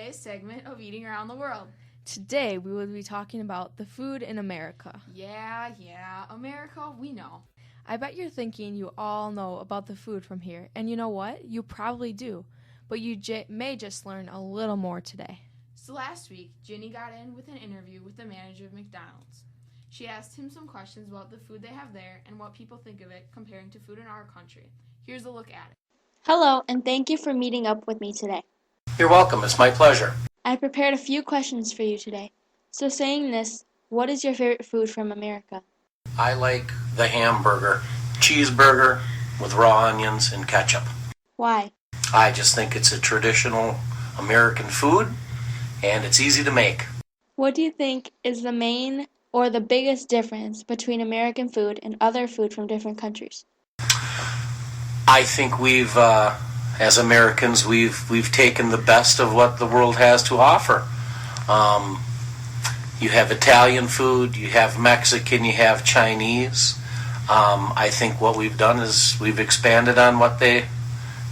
today's segment of Eating Around the World. Today, we will be talking about the food in America. Yeah, America, we know. I bet you're thinking you all know about the food from here, and you know what? You probably do, but you may just learn a little more today. So last week, Ginny got in with an interview with the manager of McDonald's. She asked him some questions about the food they have there and what people think of it comparing to food in our country. Here's a look at it. Hello, and thank you for meeting up with me today. You're welcome. It's my pleasure. I prepared a few questions for you today. So saying this, what is your favorite food from America? I like the hamburger, cheeseburger with raw onions and ketchup. Why? I just think it's a traditional American food, and it's easy to make. What do you think is the main or the biggest difference between American food and other food from different countries? I think as Americans, we've taken the best of what the world has to offer. You have Italian food, you have Mexican, you have Chinese. I think what we've done is we've expanded on what they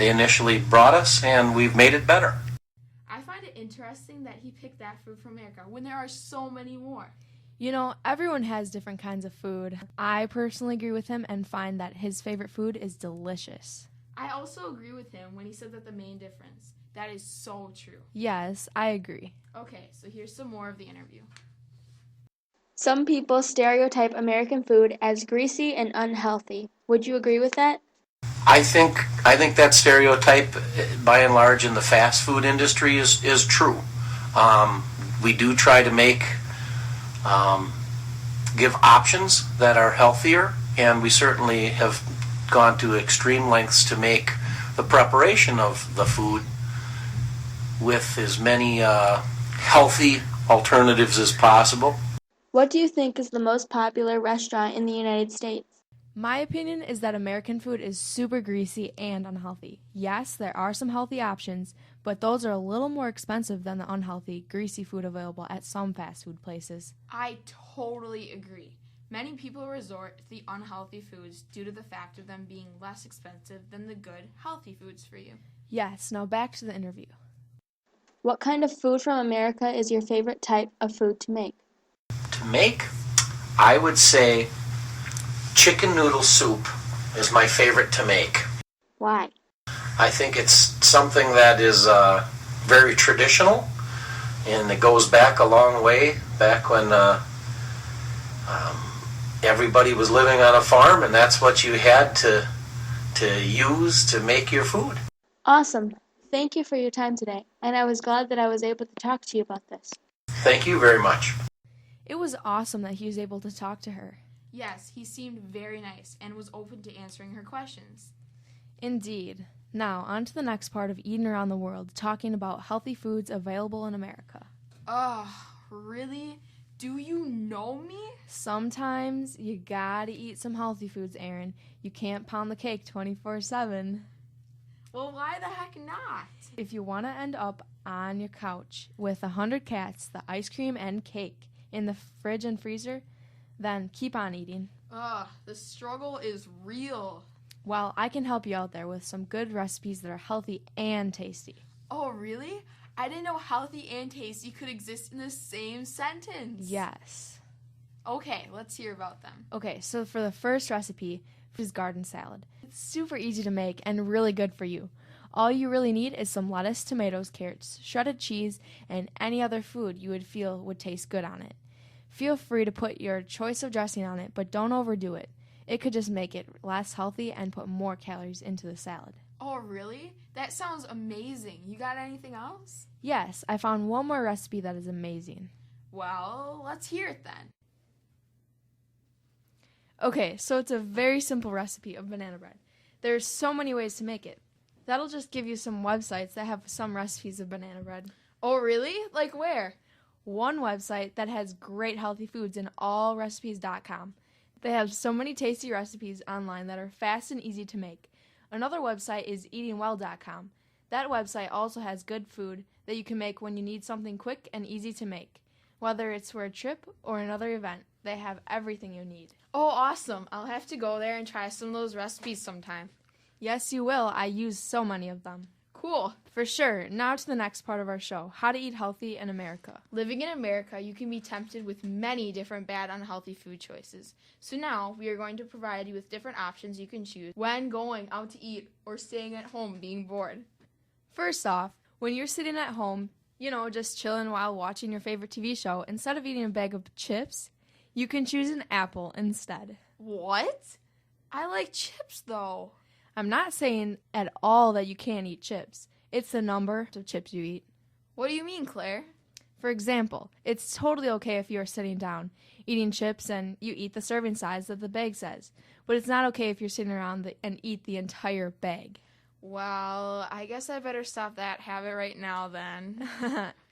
initially brought us, and we've made it better. I find it interesting that he picked that food from America when there are so many more. You know, everyone has different kinds of food. I personally agree with him and find that his favorite food is delicious. I also agree with him when he said that the main difference. That is so true. Yes, I agree. Okay, so here's some more of the interview. Some people stereotype American food as greasy and unhealthy. Would you agree with that? I think that stereotype, by and large, in the fast food industry is true. We do try to give options that are healthier, and we certainly have gone to extreme lengths to make the preparation of the food with as many healthy alternatives as possible. What do you think is the most popular restaurant in the United States? My opinion is that American food is super greasy and unhealthy. Yes, there are some healthy options, but those are a little more expensive than the unhealthy, greasy food available at some fast food places. I totally agree. Many people resort to the unhealthy foods due to the fact of them being less expensive than the good, healthy foods for you. Yes, now back to the interview. What kind of food from America is your favorite type of food to make? To make, I would say chicken noodle soup is my favorite to make. Why? I think it's something that is very traditional, and it goes back a long way, back when everybody was living on a farm, and that's what you had to use to make your food. Awesome. Thank you for your time today, and I was glad that I was able to talk to you about this. Thank you very much. It was awesome that he was able to talk to her. Yes, he seemed very nice and was open to answering her questions. Indeed. Now, on to the next part of Eating Around the World, talking about healthy foods available in America. Really? Do you know me? Sometimes you gotta eat some healthy foods, Aaron. You can't pound the cake 24/7. Well, why the heck not? If you want to end up on your couch with 100 cats, the ice cream and cake in the fridge and freezer, then keep on eating. The struggle is real. Well, I can help you out there with some good recipes that are healthy and tasty. Oh, really? I didn't know healthy and tasty could exist in the same sentence. Yes. Okay, let's hear about them. Okay, so for the first recipe is garden salad. It's super easy to make and really good for you. All you really need is some lettuce, tomatoes, carrots, shredded cheese, and any other food you would feel would taste good on it. Feel free to put your choice of dressing on it, but don't overdo it. It could just make it less healthy and put more calories into the salad. Oh, really? That sounds amazing. You got anything else? Yes, I found one more recipe that is amazing. Well, let's hear it then. Okay, so it's a very simple recipe of banana bread. There's so many ways to make it. That'll just give you some websites that have some recipes of banana bread. Oh, really? Like where? One website that has great healthy foods in allrecipes.com. They have so many tasty recipes online that are fast and easy to make. Another website is eatingwell.com. That website also has good food that you can make when you need something quick and easy to make. Whether it's for a trip or another event, they have everything you need. Oh, awesome. I'll have to go there and try some of those recipes sometime. Yes, you will. I use so many of them. Cool. For sure. Now to the next part of our show, how to eat healthy in America. Living in America, you can be tempted with many different bad, unhealthy food choices. So now we are going to provide you with different options you can choose when going out to eat or staying at home being bored. First off, when you're sitting at home, just chilling while watching your favorite TV show, instead of eating a bag of chips, you can choose an apple instead. What? I like chips though. I'm not saying at all that you can't eat chips. It's the number of chips you eat. What do you mean, Claire? For example, it's totally okay if you are sitting down, eating chips, and you eat the serving size that the bag says. But it's not okay if you're sitting around and eat the entire bag. Well, I guess I better stop that habit right now then.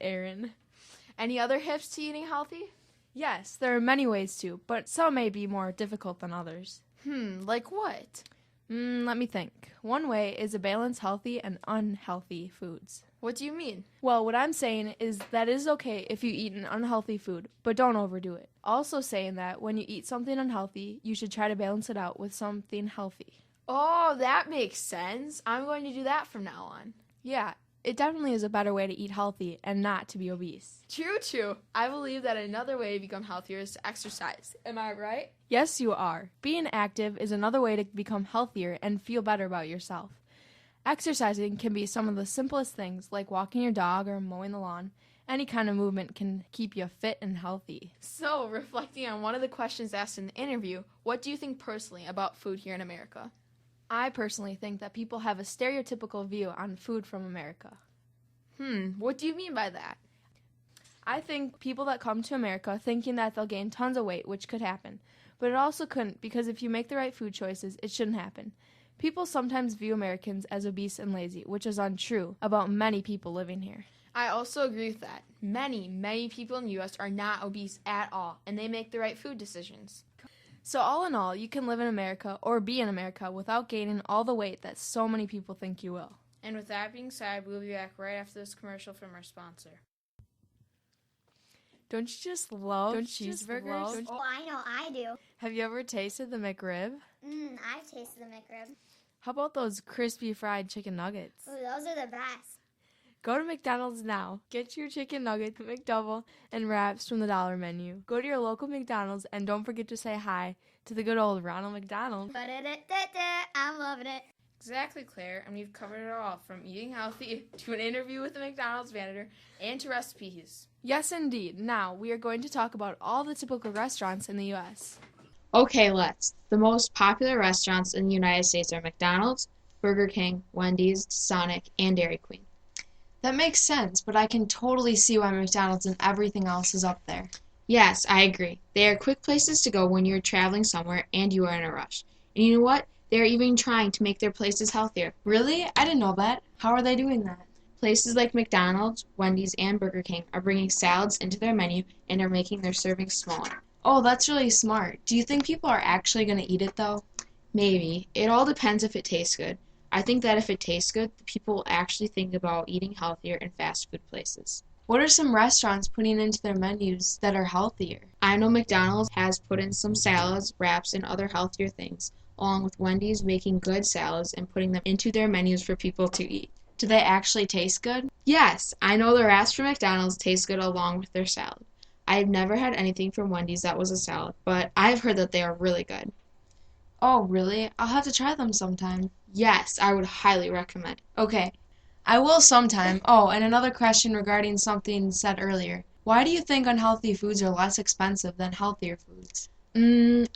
Aaron. Any other tips to eating healthy? Yes, there are many ways to, but some may be more difficult than others. Like what? Let me think. One way is to balance healthy and unhealthy foods. What do you mean? Well, what I'm saying is that it is okay if you eat an unhealthy food, but don't overdo it. Also saying that when you eat something unhealthy, you should try to balance it out with something healthy. Oh, that makes sense. I'm going to do that from now on. Yeah, it definitely is a better way to eat healthy and not to be obese. True. I believe that another way to become healthier is to exercise. Am I right? Yes, you are. Being active is another way to become healthier and feel better about yourself. Exercising can be some of the simplest things, like walking your dog or mowing the lawn. Any kind of movement can keep you fit and healthy. So, reflecting on one of the questions asked in the interview, what do you think personally about food here in America? I personally think that people have a stereotypical view on food from America. What do you mean by that? I think people that come to America thinking that they'll gain tons of weight, which could happen. But it also couldn't, because if you make the right food choices, it shouldn't happen. People sometimes view Americans as obese and lazy, which is untrue about many people living here. I also agree with that. Many people in the U.S. are not obese at all, and they make the right food decisions. So all in all, you can live in America or be in America without gaining all the weight that so many people think you will. And with that being said, we'll be back right after this commercial from our sponsor. Don't you just love cheeseburgers? Oh, I know I do. Have you ever tasted the McRib? I've tasted the McRib. How about those crispy fried chicken nuggets? Ooh, those are the best. Go to McDonald's now. Get your chicken nugget, McDouble, and wraps from the dollar menu. Go to your local McDonald's and don't forget to say hi to the good old Ronald McDonald. I'm loving it. Exactly, Claire, and we've covered it all, from eating healthy to an interview with the McDonald's manager and to recipes. Yes, indeed. Now, we are going to talk about all the typical restaurants in the U.S. Okay, let's. The most popular restaurants in the United States are McDonald's, Burger King, Wendy's, Sonic, and Dairy Queen. That makes sense, but I can totally see why McDonald's and everything else is up there. Yes, I agree. They are quick places to go when you're traveling somewhere and you are in a rush. And you know what? They are even trying to make their places healthier. Really? I didn't know that. How are they doing that? Places like McDonald's, Wendy's, and Burger King are bringing salads into their menu and are making their servings smaller. Oh, that's really smart. Do you think people are actually going to eat it, though? Maybe. It all depends if it tastes good. I think that if it tastes good, people will actually think about eating healthier in fast food places. What are some restaurants putting into their menus that are healthier? I know McDonald's has put in some salads, wraps, and other healthier things, along with Wendy's making good salads and putting them into their menus for people to eat. Do they actually taste good? Yes, I know the wraps from McDonald's taste good along with their salad. I have never had anything from Wendy's that was a salad, but I have heard that they are really good. Oh, really? I'll have to try them sometime. Yes, I would highly recommend. Okay, I will sometime. Oh, and another question regarding something said earlier. Why do you think unhealthy foods are less expensive than healthier foods?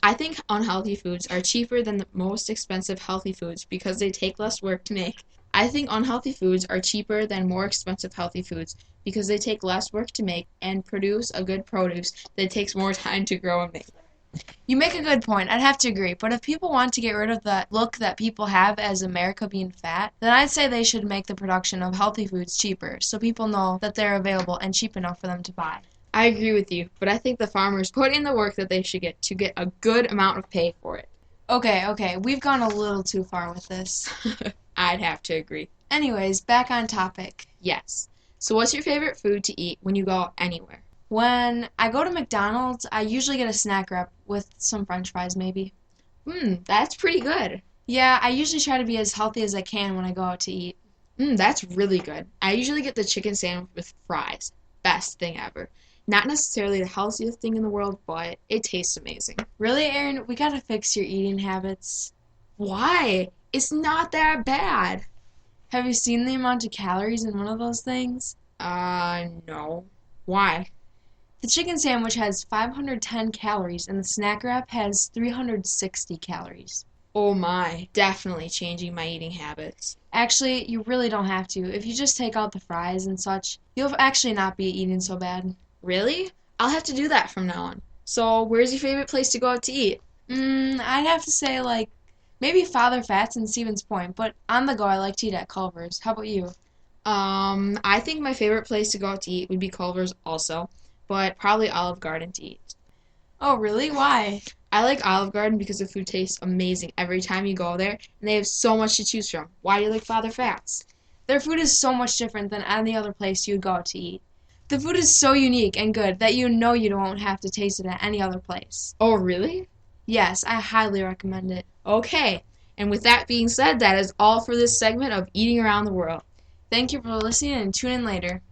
I think unhealthy foods are cheaper than the most expensive healthy foods because they take less work to make. I think unhealthy foods are cheaper than more expensive healthy foods because they take less work to make and produce a good produce that takes more time to grow and make. You make a good point. I'd have to agree. But if people want to get rid of that look that people have as America being fat, then I'd say they should make the production of healthy foods cheaper so people know that they're available and cheap enough for them to buy. I agree with you, but I think the farmers put in the work that they should get to get a good amount of pay for it. Okay, we've gone a little too far with this. I'd have to agree. Anyways, back on topic. Yes. So what's your favorite food to eat when you go anywhere? When I go to McDonald's, I usually get a snack wrap with some french fries maybe. That's pretty good. Yeah, I usually try to be as healthy as I can when I go out to eat. That's really good. I usually get the chicken sandwich with fries. Best thing ever. Not necessarily the healthiest thing in the world, but it tastes amazing. Really, Aaron? We gotta fix your eating habits. Why? It's not that bad. Have you seen the amount of calories in one of those things? No. Why? The chicken sandwich has 510 calories and the snack wrap has 360 calories. Oh my, definitely changing my eating habits. Actually, you really don't have to. If you just take out the fries and such, you'll actually not be eating so bad. Really? I'll have to do that from now on. So, where's your favorite place to go out to eat? I'd have to say, like, maybe Father Fat's in Stevens Point, but on the go, I like to eat at Culver's. How about you? I think my favorite place to go out to eat would be Culver's also, but probably Olive Garden to eat. Oh, really? Why? I like Olive Garden because the food tastes amazing every time you go there, and they have so much to choose from. Why do you like Father Fat's? Their food is so much different than any other place you'd go out to eat. The food is so unique and good that you know you don't have to taste it at any other place. Oh, really? Yes, I highly recommend it. Okay. And with that being said, that is all for this segment of Eating Around the World. Thank you for listening and tune in later.